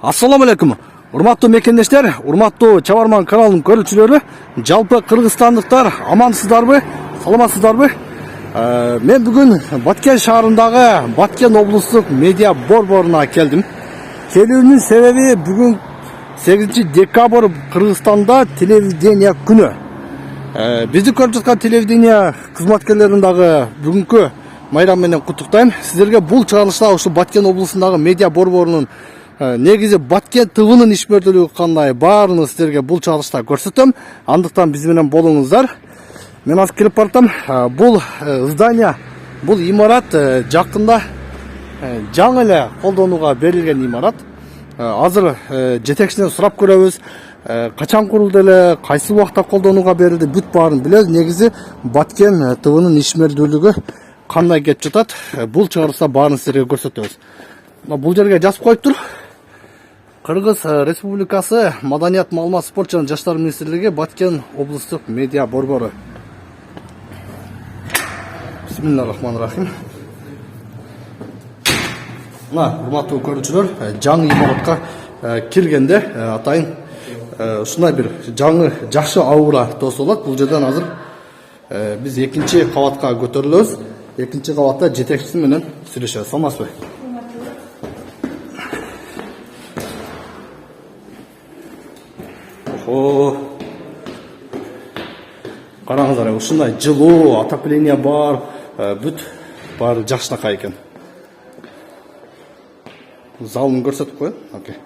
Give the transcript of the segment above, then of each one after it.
Assalamu alaikum. Урматтуу мекендештер, урматтуу Чабарман каналынын көрүүчүлөрү, жалпы кыргызстандыктар амансыздарбы, саламатсыздарбы? Мен бүгүн Баткен шаарындагы Баткен облустук медиа борборуна келдим. Келүүмдүн себеби бүгүн 8 декабрь Кыргызстанда телевидение күнү. Бизди көрүп жаткан телевидение кызматкерлерин дагы бүгүнкү майрам менен куттуктайм. Сиздерге бул чыгарылышта ушул Баткен облусундагы медиа борборунун негизи Баткен ТВнын ишмердүүлүгү кандай баарын сиздерге бул чыгарылышта көрсөтөм. Андыктан биз менен болуңуздар. Мен азыр келип баратам. Бул здание, бул имарат жакында жаңы эле колдонууга берилген имарат. Азыр жетекчиден сурап көрөбүз. Качан курулду эле, кайсы убакта колдонууга берилди, бүт баарын билебиз. Негизи Баткен ТВнын ишмердүүлүгү кандай кетип жатат? Бул чыгарылышта баарын сиздерге көрсөтөбүз. Бул жерге жазып коюптур. Кыргыз Республикасы Маданият, маалымат, спорт жана жаштар министрлиги Баткен облустук медиа борбору. Бисмиллахиррахманиррахим. Урматтуу көрүүчүлөр, жаңы имаратка киргенде атайын ушундай бир жаңы жакшы аура тосуп алат. Бул жерден азыр биз экинчи кабатка көтөрүлөбүз. Экинчи кабатта жетекчиси менен сүйлөшөбүз. Саламатсызбы? Караңыздар, ушундай жылуу, отопление бар, бүт баары жакшынакай экен. Залын көрсөтүп коеюн. Окей.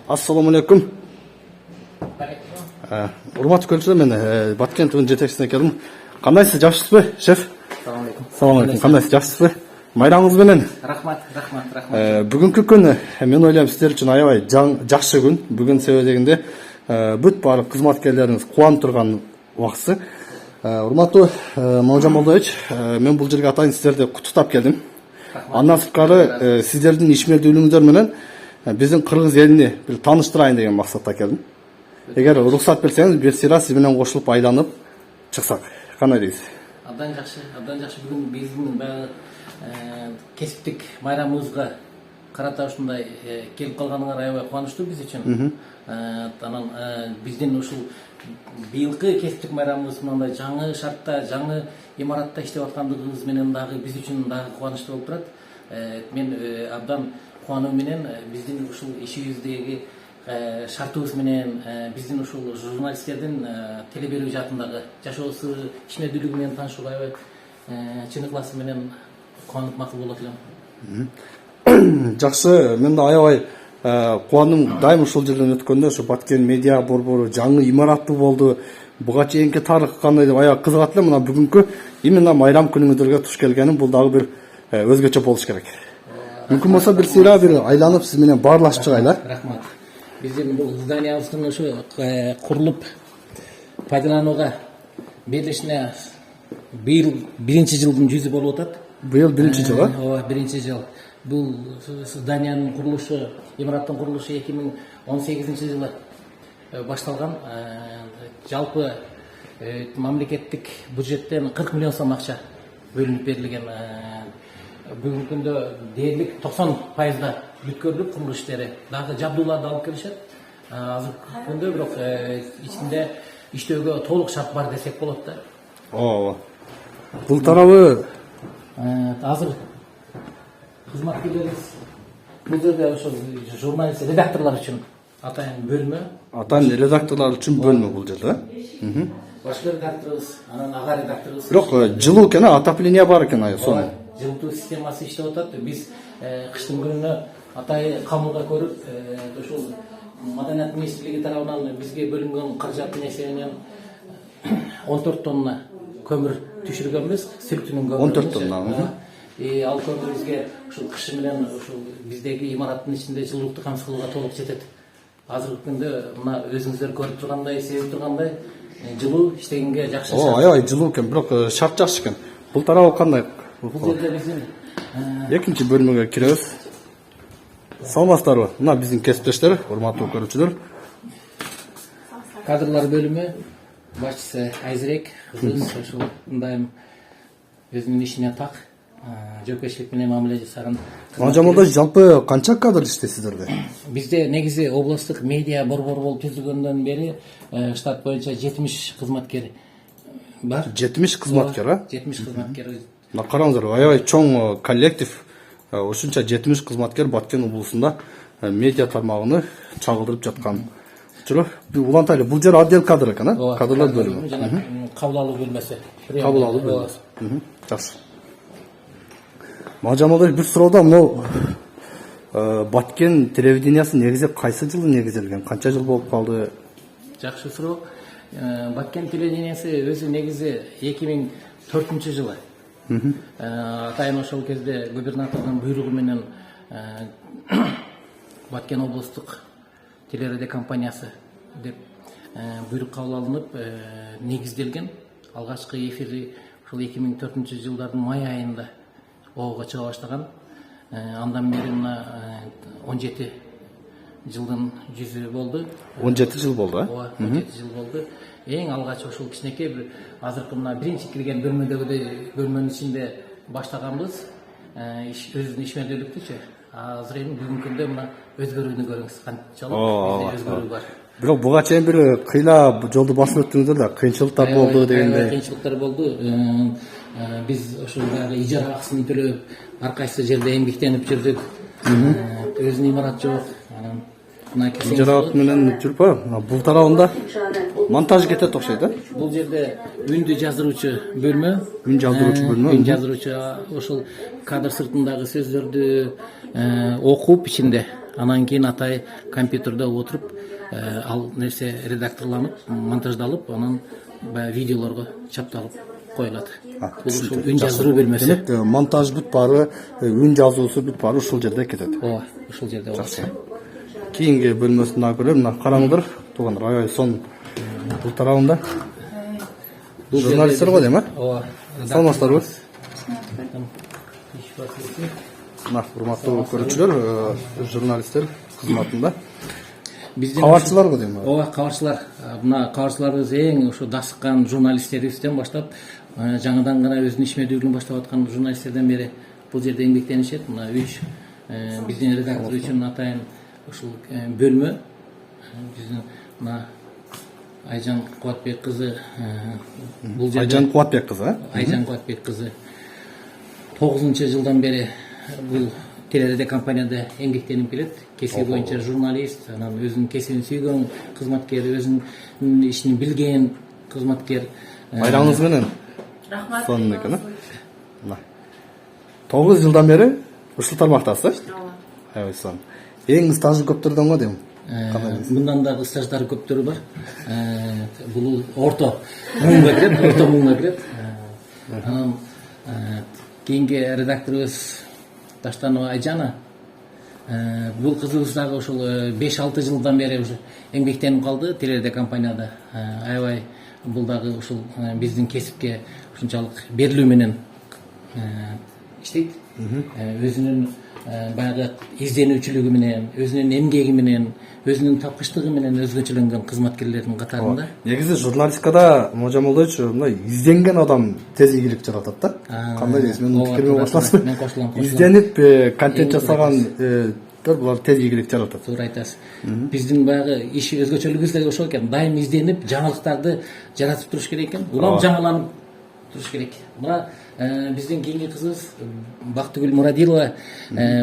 Ассаламу алейкум. Урматтуу көрүүчүлөр, мен Баткен ТВнын жетекчисине келдим. Кандайсыз, жакшысызбы, шеф? Салам алейкум. Салам алейкум. Кандайсыз, жакшысызбы? Майраңыз менен. Рахмат. Бүгүнкү күн мен ойлойм сиздер үчүн аябай жакшы күн. Бүгүн себеби дегенде бүт баары кызматкерлериңиз кубанып турган убакыты. Урматтуу Мамажан Молдоевич, мен бул жерге атайын сиздерди куттуктап келдим. Андан сырткары сиздердин ишмердүүлүгүңүздөр менен биздин кыргыз элини бир тааныштырайын деген максатта келдим. Эгер уруксат берсеңиз, бир сыйра сиз менен кошулуп айланып чыксак. Кандай дейсиз? Абдан жакшы. Бүгүн биздин баягы кесиптик майрамыбызга карата ушундай келип калганыңар аябай кубанычтуу биз үчүн. Анан биздин ушул быйылкы кесиптик майрамыбыз мындай жаңы шартта, жаңы имаратта иштеп аткандыгыбыз менен дагы биз үчүн дагы кубанычтуу болуп турат. Мен абдан кубануу менен биздин ушул ишибиздеги шартыбыз менен биздин ушул журналисттердин теле берүү жаатындагы жашоосу, ишмердүүлүгү менен таанышууга аябай чын ыкласым менен кубанып макул болот элем. Жакшы, мен да аябай кубандым. Дайым ушул жерден өткөндө ушу Баткен медиа борбору жаңы имараттуу болду. Буга чейинки тарыхы кандай деп аябай кызыгат элем. Мына бүгүнкү именно майрам күнүңүздөргө туш келгеним бул дагы бир өзгөчө болуш керек. Мүмкүн болсо бир сыйра бир айланып сиз менен баарлашып чыгайлы. Рахмат. Биздин бул зданиябыздын ушу курулуп пайдаланууга берилишине быйыл 1-жылдын 100 болуп атат. Быйыл 1-жыл, Ооба, 1-жыл. Бул зданиянын курулушу, имараттын курулушу 2018-жылы башталган. Жалпы мамлекеттик бюджеттен 40 миллион сом акча бөлүнүп берилген. Бүгүнкү күндө дээрлик 90% бүткөрүлүп курулуш иштери. Дагы жабдууларды алып келишет. Азыркы күндө бирок ичинде иштөөгө толук шарт бар десек болот да. Ооба. Бул тарабы азыр кызматкерлерибиз бул жерде ошо журналист редакторлор үчүн атайын бөлмө. Атайын редакторлор үчүн бөлмө бул жерде. Башкы редакторубуз, анан ага редакторубуз. Бирок жылуу экен, отопление бар экен сону. Жылытуу системасы иштеп атат. Биз кыштын күнүнө атай камылга көрүп, ошол Маданият министрлиги тарабынан бизге бөлүнгөн каражаттын эсебинен 14 тонна көмүр түшүргөнбүз, сүрүктүнүн көмүрү. 14 тонна. Ал көмүр бизге ушул кышы менен ушул биздеги имараттын ичинде жылуулукту камсыз кылууга толук жетет. Азыркы күндө мына өзүңүздөр көрүп тургандай, сезип тургандай жылуу иштегенге жакшы. Аябай жылуу экен, бирок шарт жакшы экен. Бул тарабы кандай? Бул жерде биздин экинчи бөлмөгө киребиз. Саламатсыздарбы? Мына биздин кесиптештер, урматтуу көрүүчүлөр. Кадрлар бөлүмү башчысы Айзырек кызыбыз ушул мындай өзүнүн ишине так, жоопкерчилик менен мамиле жасаган. Мажамалда жалпы канча кадр иштейсиздерде? Бизде негизи областык медиа борбор болуп түзүлгөндөн бери штат боюнча 70 кызматкер бар. 70 кызматкер, а? 70 кызматкер. Караңыздар, аябай чоң коллектив. Ушунча 70 кызматкер Баткен облусунда медиа тармагыны чагылдырып жаткан. Чоң, улантайлы, бул жер отдел кадр экен, а? Кадрлар бөлүмү. Кабыл алуу бөлмөсү. Кабыл алуу бөлмөсү. Жакшы. Мажамалда бир суроодо могу Баткен телевидениясы негизи кайсы жылы негизделген? Канча жыл болуп калды? Жакшы суроо. Баткен телевидениясы өзү негизи 2004-жылы. Атайын ошол кезде губернатордун буйругу менен Баткен облустук телерадио компаниясы деп буйрук кабыл алынып негизделген. Алгачкы эфири ошол 2004-жылдардын май айында ого чыга баштаган. Андан бери мына 17 жылдын жүзү болду. 17 жыл болду, а? 17 жыл болду. Эң алгач ошол кичинекей бир азыркы мына биринчи кирген бөлмөдөгүдөй бөлмөнүн ичинде баштаганбыз. Өзүнүн ишмердүүлүктүчү. Азыр эми бүгүнкү күндө мына өзгөрүүнү көрүңүз. Канчалык бизде өзгөрүү бар. Бирок буга чейин бир кыйла жолду басып өттүңүздөр да, кыйынчылыктар болду дегендей. Кыйынчылыктар болду. Биз ошол дагы ижара акысын төлөп, ар кайсы жерде эмгектенип жүрдүк. Өзүнүн имарат жок. Анан мына ижара акы менен жүрпө. Бул тарабында монтаж кетет окшойт, да? Бул жерде үндү жаздыруучу бөлмө. Үн жаздыруучу бөлмө. Үн жаздыруучу ошол кадр сыртындагы сөздөрдү окуп ичинде. Анан кийин атай компьютерде отуруп, ал нерсе редакторланып, монтаждалып, анан баягы видеолорго чапталып коюлат. Бул ушул үн жаздыруу бөлмөсү. Демек, монтаж бүт баары, үн жазуусу бүт баары ушул жерде кетет. Ооба, ушул жерде болот. Кийинки бөлмөсүн дагы көрөлүм. Мына караңыздар, туугандар, аябай сон бул тарабында. Бул журналисттер го дейм, а? Ооба. Саламатсыздарбы? Мына урматтуу көрүүчүлөр, журналисттер кызматында. Кабарчылар го дейм. Ооба, кабарчылар. Мына кабарчыларыбыз эң ошо дасыккан журналисттерибизден баштап, жаңыдан гана өзүнүн ишмердүүлүгүн баштап аткан журналисттерден бери бул жерде эмгектенишет. Мына 3 биздин редактор үчүн атайын ушул бөлмө. Биздин мына Айжан Кубатбек кызы бул жерде. Айжан Кубатбек кызы, а? Айжан Кубатбек кызы 9-жылдан бери бул телерадио компанияда эмгектенип келет. Кесиби боюнча журналист, анан өзүнүн кесибин сүйгөн кызматкер, өзүнүн ишин билген кызматкер. Байраңыңыз менен. Рахмат. Сонун экен, а? 9 жылдан бери ушул тармактасыз? Ооба. Аябай сонун. Эң стажы көптөрдөн го дейм. Мындан дагы стаждары көптөрү бар. Бул орто муңга кирет, Анан кийинки редакторубуз Таштанова Айжана. Бул кызыбыз дагы ушул 5-6 жылдан бери уже эмгектенип калды телерадио компанияда. Аябай бул дагы ушул биздин кесипке ушунчалык берилүү менен иштейт. Өзүнүн баягы изденүүчүлүгү менен, өзүнүн эмгеги менен, өзүнүн тапкычтыгы менен өзгөчөлөнгөн кызматкерлердин катарында. Негизи журналистикада Можамолдойч мындай изденген адам тез ийгилик жаратат да. Кандай дейсиз? Мен пикириме кошуласызбы? Мен кошулам. Изденип контент жасаган булар тез ийгилик жаратат. Туура айтасыз. Биздин баягы иш өзгөчөлүгүбүз да ошол экен. Дайым изденип, жаңылыктарды жаратып туруш керек экен. Улам жаңыланып туруш керек. Мына биздин кийинки кызыбыз Бактыгүл Мурадилова.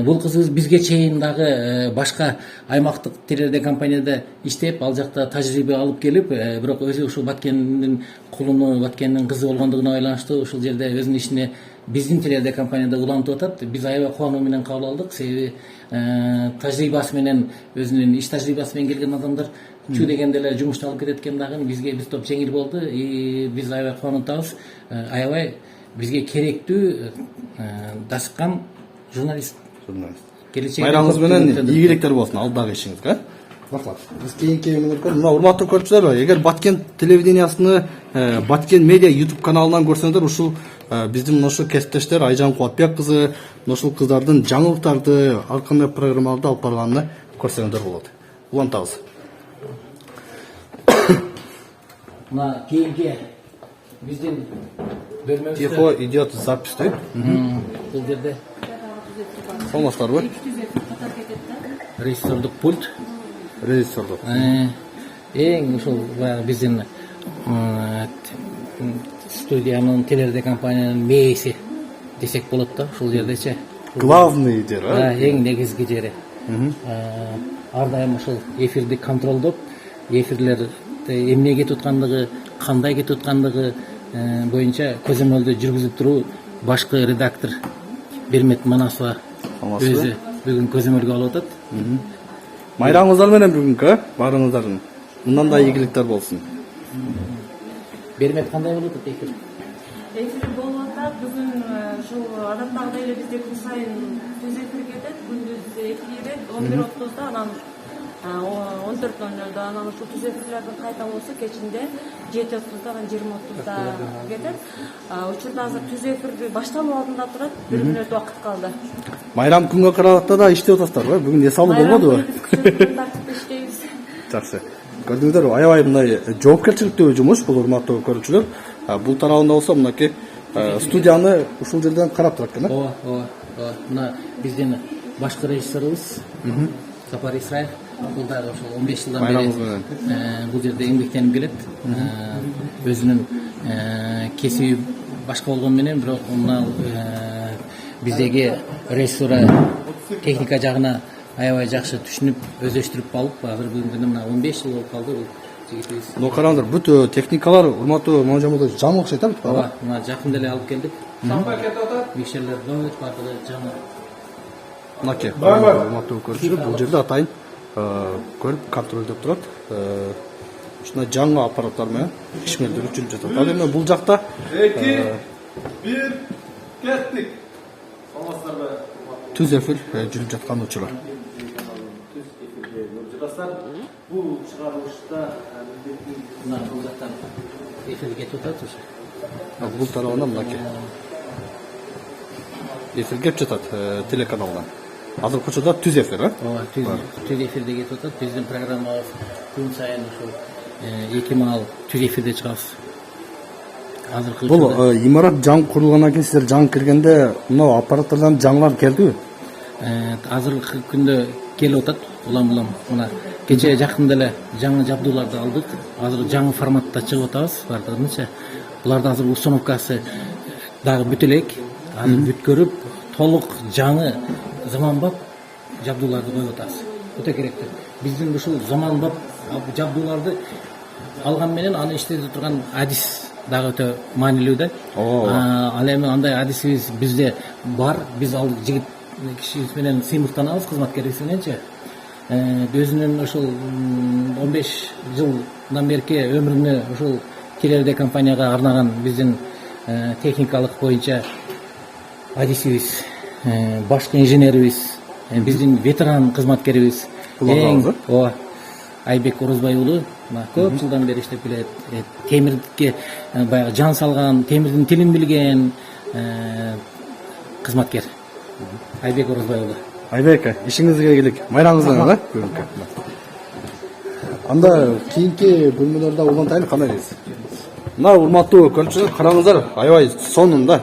Бул кызыбыз бизге чейин дагы башка аймактык телерадио компанияда иштеп, ал жакта тажрыйба алып келип, бирок өзү ушул Баткендин кулуну, Баткендин кызы болгондугуна байланыштуу ушул жерде өзүнүн ишине биздин телерадио компанияда улантып атат. Биз аябай кубануу менен кабыл алдык. Себеби тажрыйбасы менен, өзүнүн иш тажрыйбасы менен келген адамдар чүү дегенде эле жумушта алып кетет экен дагы бизге биз топ жеңил болду. Биз аябай кубанып атабыз. Аябай бизге керектүү дасыккан журналист. Байраңыңыз менен ийгиликтер болсун алдагы ишиңизге. Рахмат. Биз кийинки мына урматтуу көрүүчүлөр, эгер Баткен телевидениясыны Баткен медиа YouTube каналынан көрсөңүздөр, ушул биздин ошо кесиптештер Айжан Кубатбек кызы, ошол кыздардын жаңылыктарды ар кандай программаларда алып барганын көрсөңүздөр болот. Улантабыз. Мына кийинки биздин бөлмөбүздө Тихо идет запись дейт. бул жерде Саламатсыздарбы? режиссердук пульт, Режиссердук. эң ушул баягы биздин студиянын телерадиокомпаниянын мээси десек болот да, ушул жердечи. Главный дер, а? Эң негизги жери. Ар дайым ушул эфирди контролдоп, эфирлер эмне кетип аткандыгы, кандай кетип аткандыгы боюнча көзөмөлдү жүргүзүп туруу башкы редактор Бермет Манасова өзү бүгүн көзөмөлгө алып атат. Майрамыңыздар менен бүгүнкү, баарыңыздардын мындан да ийгиликтер болсун. Бермет кандай болуп атат эфир? Эфир болуп атат. Бүгүн ушул адаттагыдай эле бизде күн сайын түз эфир кетет. Күндүз эфири 11:30-да, анан 14:00-да, анан ушул түз эфирлердин кайталоосу кечинде 7:30-да, анан 20:30-да кетет. Учурда азыр түз эфир башталуу алдында турат. 1 мүнөт убакыт калды. Майрам күнгө караганда да иштеп атасыздарбы? Бүгүн эс алуу болбодубу? Тартипте иштейбиз. Жакшы. Көрдүңүздөр, аябай мындай жоопкерчиликтүү жумуш бул, урматтуу көрүүчүлөр. Бул тарабында болсо мынакей студияны ушул жерден карап турат экен, Ооба, ооба. Мына биздин башкы режиссерибиз Сапар Исраев. Бул дагы ошол 15 жылдан Майрамыңыз бери менен. бул жерде эмгектенип келет. Өзүнүн кесиби башка болгон менен, бирок мына биздеги режиссура техника жагына аябай жакшы түшүнүп, өздөштүрүп алып, азыр бүгүнкү күндө мына 15 жыл болуп калды бул жигитибиз. Но караңыздар, бүт техникалар урматтуу Монжамудович жаңы окшойт, бүт бара. Ооба, мына жакында эле алып келдик. Микшерлер бөлөт, бардыгы жаңы. Мынакей, урматтуу көрүүчүлөр, бул жерде атайын көрүп контролдоп турат. Ушундай жаңы аппараттар менен ишмердүүлүк жүрүп жатат. Ал эми бул жакта 2, 1, кеттик. Саламатсыздарбы? түз эфир жүрүп жаткан учур. Түз эфирде көрүп бул чыгарылышта Мына бул жактан эфир кетип атат ушу. Бул тарабынан мынакей эфир кеп жатат телеканалдан. Азыр учурда түз эфир, Ооба, түз эфирде кетип атат. Биздин программабыз күн сайын ушул 2 маал түз эфирде чыгабыз. Азыркы Бул учурда имарат жаңы курулгандан кийин сиздер жаңы киргенде мына аппараттардан жаңылар келдиби? азыркы күндө келип атат. Улам мына кече жакында эле жаңы жабдууларды алдык. Азыр жаңы форматта чыгып атабыз, бардыгынча. Буларды азыр установкасы дагы бүтө элек. Азыр бүткөрүп, толук жаңы заманбап жабдууларды коюп атабыз. Өтө керектүү. Биздин ушул заманбап жабдууларды алган менен аны иштетип турган адис дагы өтө маанилүү да. Ал эми андай адисибиз бизде бар. Биз ал жигит кишибиз менен сыймыктанабыз, кызматкерибиз мененчи. Өзүнүн ушул 15 жылдан берки өмүрүнө ушул телерадиокомпанияга арнаган биздин техникалык боюнча адисибиз, башкы инженерибиз, биздин ветеран кызматкерибиз, ооба, Айбек Орозбай уулу, көп жылдан бери иштеп келет. Темирдикке баягы жан салган, темирдин тилин билген кызматкер. Айбек Орозбай уулу. Айбек, ишиңизге келик. Майраңыз менен, бүгүнкү. Анда кийинки бөлмөлөрдө улантайын, кандай дейсиз? Мына урматтуу көрүүчүлөр, караңыздар, аябай сонунда.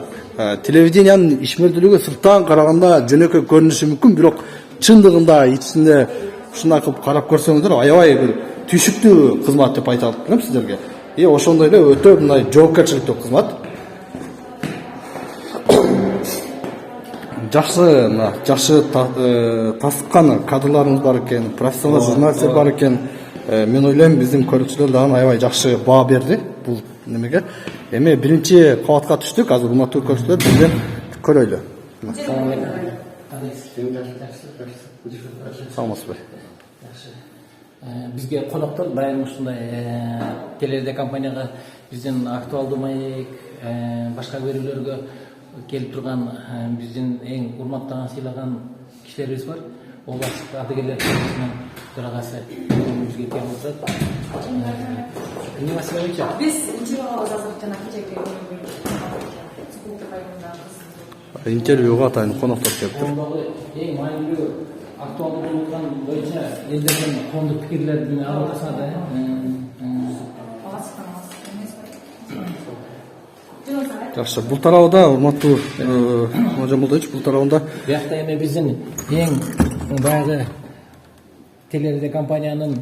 Телевидениянын ишмердүүлүгү сырттан караганда жөнөкөй көрүнүшү мүмкүн, бирок чындыгында ичинде ушундай кылып карап көрсөңүздөр, аябай бир түйшүктүү кызмат деп айта алам сиздерге. Ошондой эле өтө мындай жоопкерчиликтүү кызмат. Жакшы тастыккан кадрларыбыз бар экен, профессионал журналисттер бар экен. Мен ойлойм, биздин көрүүчүлөр дагы аябай жакшы баа берди бул немеге. Эми биринчи кабатка түштүк, азыр урматтуу көрүүчүлөр бизде көрөйлү. Саламатсызбы? Бизге коноктор дайым ушундай телерадиокомпанияга биздин актуалдуу маек, башка берүүлөргө келип турган биздин эң урматтаган, сыйлаган кишилерибиз бар. Областык адыгерлер кеңешинин төрагасы бизге келип отурат. Эмне маселе боюнча? Биз интервьюга азыр жана кечээки Интервьюга атайын коноктор келиптир. Эң маанилүү актуалдуу болуп аткан боюнча элдерден коомдук пикирлерди алып атасыңар да. Жакшы. Бул тарабында урматтуу Мажан Молдоевич, бул тарабында Биякта эми биздин эң баягы телерадио компаниянын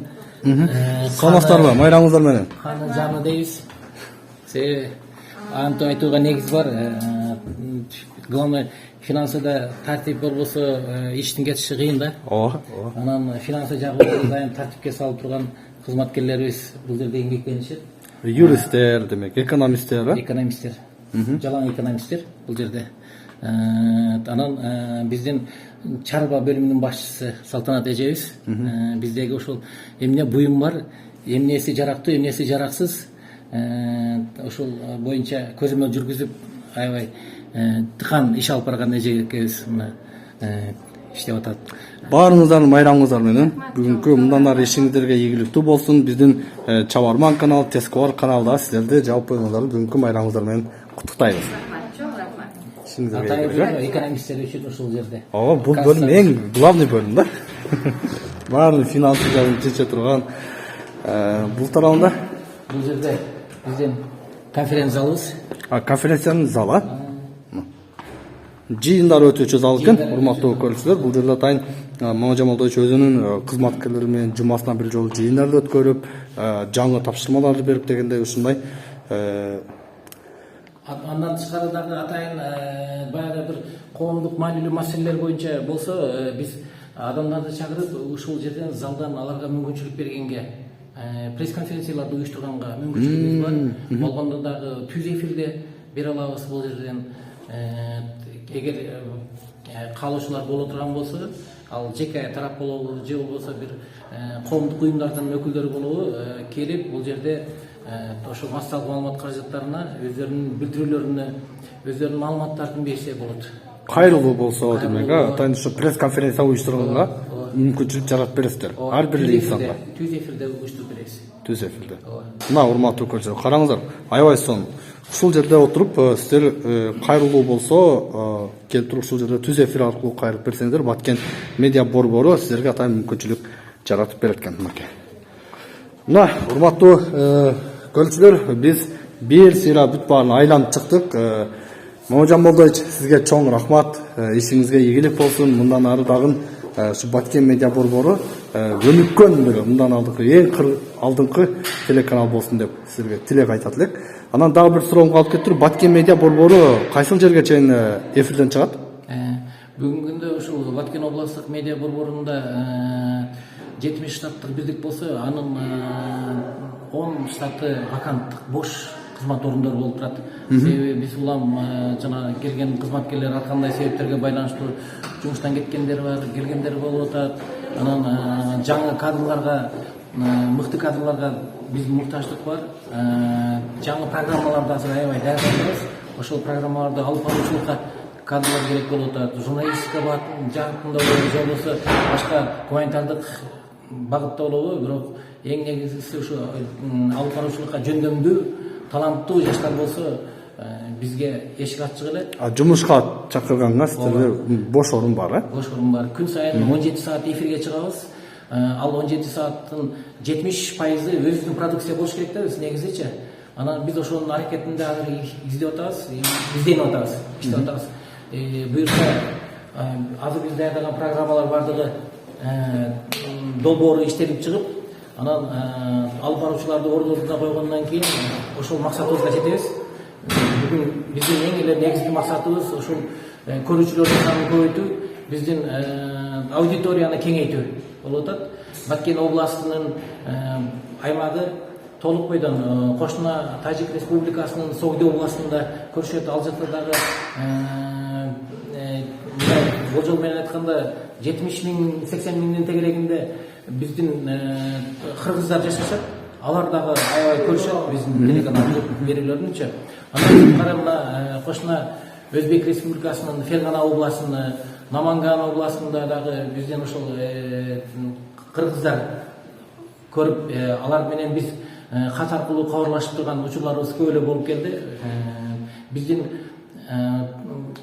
саламатсыздарбы? Майрамыңыздар менен. ханы жаны дейбиз. Себеби антип айтууга негиз бар. Главное финансыда тартип болбосо иштин кетиши кыйын да. Ооба. Анан финансы жагы дайым тартипке салып турган кызматкерлерибиз бул жерде эмгектенишет. Юристтер, демек, экономисттер, Экономисттер, жалаң экономисттер бул жерде. Анан биздин чарба бөлүмүнүн башчысы Салтанат эжебиз. Биздеги ошол эмне буюм бар, эмнеси жарактуу, эмнеси жараксыз, ошол боюнча көзөмөл жүргүзүп аябай тыкан иш алып барган эже экебиз мына иштеп атат. Баарыңыздардын майрамыңыздар менен бүгүнкү мындан ары ишиңиздерге ийгиликтүү болсун. Биздин Чабарман каналы, Тескобар каналда сиздерди жалпы бүгүнкү майрамыңыздар менен куттуктайбыз. Атайын экономисттер үчүн ушул жерде. Ооба, бул бөлүм эң главный бөлүм да. Баарын финансы жагын чече турган бул тарабында Бул жерде биздин конференция залыбыз. Конференциянын залы. Жыйындар өтүүчү зал экен, урматтуу көрүүчүлөр. Бул жерде атайын Мажан Молдоевич өзүнүн кызматкерлери менен жумасына бир жолу жыйындарды өткөрүп, жаңы тапшырмаларды берип дегендей ушундай. Андан тышкары дагы атайын баягы бир коомдук маанилүү маселелер боюнча болсо, биз адамдарды чакырып ушул жерден залдан аларга мүмкүнчүлүк бергенге, пресс-конференцияларды уюштурганга мүмкүнчүлүгүбүз бар. Болгондо дагы түз эфирде бере алабыз бул жерден. Эгер каалоочулар боло турган болсо, ал жеке тарап болобу же болбосо бир коомдук уюмдардын өкүлдөрү болобу келип бул жерде ошол массалык маалымат каражаттарына өздөрүнүн билдирүүлөрүнө, өздөрүнүн маалыматтарын берсе болот. Кайрылуу болсо демек, атайын ушу пресс-конференция уюштурганга мүмкүнчүлүк жаратып бересиздер. Ар бир инсанга. Түз эфирде уюштуруп беребиз. Түз эфирде. Мына урматтуу көрүүчүлөр, караңыздар. Аябай сонун. Ушул жерде отуруп сиздер кайрылуу болсо келип туруп ушул жерде түз эфир аркылуу кайрылып берсеңиздер, Баткен медиа борбору сиздерге атайын мүмкүнчүлүк жаратып берет экен. Мына урматтуу көрүүчүлөр, биз бир сыйра бүт баарын айланып чыктык. Мажан Молдоевич, сизге чоң рахмат. Ишиңизге ийгилик болсун. Мындан ары дагы ушу Баткен медиа борбору өнүккөн бир мындан эң алдыңкы телеканал болсун деп сизге тилек айтат элек. Анан дагы бир суроомго алып кетип, Баткен медиа борбору кайсыл жерге чейин эфирден чыгат? Бүгүнкү күндө ушул Баткен областтык медиа борборунда 70 штаттык бирдик болсо, анын 10 штаты ваканттык, бош кызмат орундары болуп турат. Себеби биз улам жана келген кызматкерлер ар кандай себептерге байланыштуу жумуштан кеткендер бар, келгендер болуп атат. Анан жаңы кадрларга, мыкты кадрларга биздин муктаждык бар. Жаңы программаларды азыр аябай даярдайбыз. Ошол программаларды алып баруучулукка кадрлар керек болуп атат. Журналистика жаатында болобу, же болбосо башка гуманитардык багытта болобу, бирок эң негизгиси ушу алып баруучулукка жөндөмдүү, таланттуу жаштар болсо бизге эшик ачык эле. Жумушка чакырганга сиздерде бош орун бар, Бош орун бар. Күн сайын 17 саат эфирге чыгабыз. Ал 17 сааттын 70% өзүнүн продукция болуш керек да, негизичи. Анан биз ошонун аракетинде азыр издеп атабыз, изденип атабыз, иштеп атабыз. Буюрса азыр биз даярдаган программалар бардыгы долбоору иштелип чыгып, анан алып баруучуларды ордуна койгондон кийин ошол максатыбызга жетебиз. Бүгүн биздин эң эле негизги максатыбыз ушул көрүүчүлөрдүн санын көбөйтүү, биздин аудиторияны кеңейтүү болуп атат. Баткен областынын аймагы толук бойдон кошуна Тажик Республикасынын Согди областында көрүшөт. Ал жакта дагы болжол менен айтканда 70 миң, 80 миңдин тегерегинде биздин кыргыздар жашашат. Алар дагы аябай көрүшөт биздин телеканал берүүлөрүнчө. Анан карамда кошуна Өзбек Республикасынын Фергана областыны, Наманган областында дагы бизден ошол кыргыздар көрүп, алар менен биз кат аркылуу кабарлашып турган учурларыбыз көп эле болуп келди. Биздин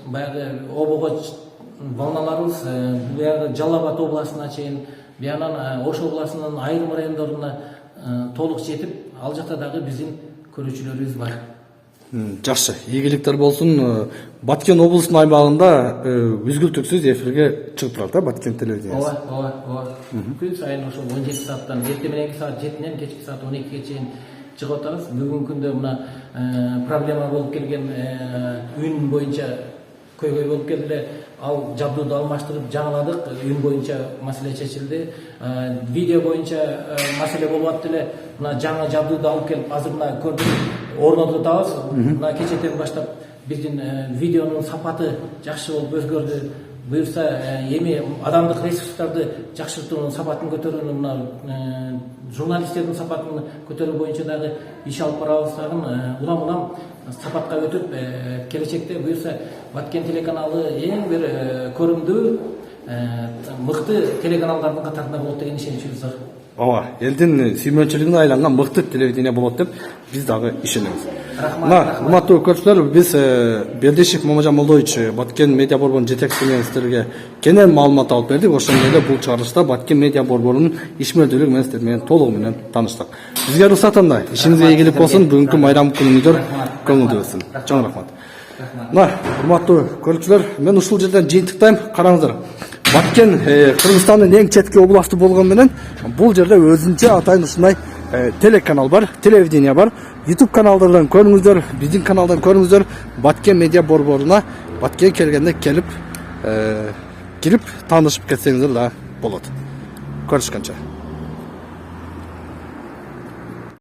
баягы обого волналарыбыз баягы Жалал Абад областына чейин, биянан Ош областынын айрым райондоруна толук жетип, ал жакта дагы биздин көрүүчүлөрүбүз бар. Жакшы, ийгиликтер болсун. Баткен облусунун аймагында үзгүлтүксүз эфирге чыгып турат да Баткен телевидениясы. Ооба. Күн сайын ошо 17 сааттан эртең мененки саат 7-ден кечки саат 12ге чейин чыгып атабыз. Бүгүнкү күндө мына проблема болуп келген үн боюнча көйгөй болуп келди. Ал жабдууду алмаштырып жаңыладык. Үн боюнча маселе чечилди. Видео боюнча маселе болуп атты эле. Мына жаңы жабдууду алып келип азыр мына көрдүк орнотуп атабыз. Мына кечетен баштап биздин видеонун сапаты жакшы болуп өзгөрдү. Буюрса эми адамдык ресурстарды жакшыртуунун сапатын көтөрүүнү, мына журналисттердин сапатын көтөрүү боюнча дагы иш алып барабыз. Улам сапатка өтүп келечекте буюрса Баткен телеканалы эң бир көрүмдүү мыкты телеканалдардын катарында болот деген ишеничибиз бар. Ооба, элдин сүймөнчүлүгүнө айланган мыкты телевидение болот деп биз дагы ишенебиз. Мына, урматтуу көрүүчүлөр, биз Бердишев Мамажан Молдович Баткен медиа борборунун жетекчиси менен сиздерге кенен маалымат алып бердик. Ошондой эле бул чыгарылышта Баткен медиа борборунун ишмердүүлүгү менен сиздер менен толугу менен тааныштык. Бизге уруксат анда. Ишиңизге ийгилик болсун. Бүгүнкү майрам күнүңүздөр көңүлдүү өтсүн. Чоң рахмат. Мына, урматтуу көрүүчүлөр, мен ушул жерден жыйынтыктайм. Караңыздар. Баткен Кыргызстандын эң четки областы болгон менен бул жерде өзүнчө атайын ушундай телеканал бар, телевидение бар. YouTube каналдардан көрүңүздөр, биздин каналдан көрүңүздөр. Баткен медиа борборуна Баткен келгенде келип кирип таанышып кетсеңиздер да болот. Көрүшкөнчө.